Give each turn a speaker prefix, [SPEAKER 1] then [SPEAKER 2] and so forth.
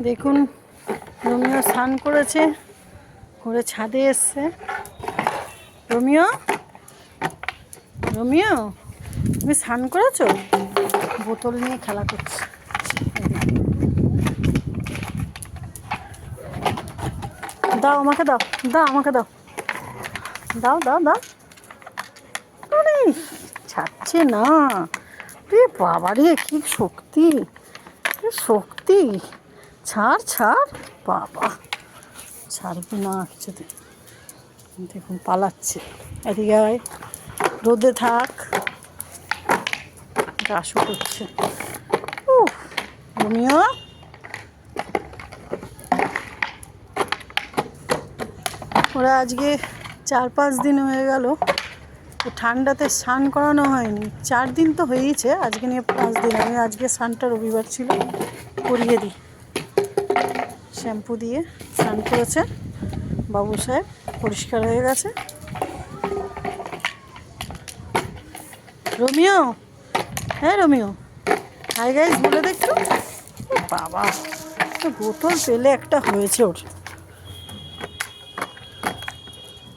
[SPEAKER 1] দেখুন রোমিও স্নান করেছে, করে ছাদে এসছে। রোমিও রোমিও তুমি স্নান করেছো? বোতল নিয়ে খেলা করছে। দাও আমাকে, দাও দাও আমাকে, দাও দাও দাও দাও। আরে ছাড়ছে না রে বাবা রে, কি শক্তি, কি শক্তি! ছাড় ছাড় বাবা, ছাড়বে না কিছুতে। দেখুন পালাচ্ছে। এদিকে আয়, রোদে থাক। গাছও করছে। রোমিও ওরা আজকে 4-5 দিন হয়ে গেল, তো ঠান্ডাতে স্নান করানো হয়নি। 4 দিন তো হয়েইছে, আজকে নিয়ে 5 দিন। আমি আজকে স্নানটা রবিবার ছিল, করিয়ে দিই। শ্যাম্পু দিয়ে স্নান করেছে বাবু সাহেব, পরিষ্কার হয়ে গেছে। রোমিও, হ্যাঁ রোমিও, হাই গাইস বলে দেখছো। বাবা, বোতল পেলে একটা হয়েছে ওর।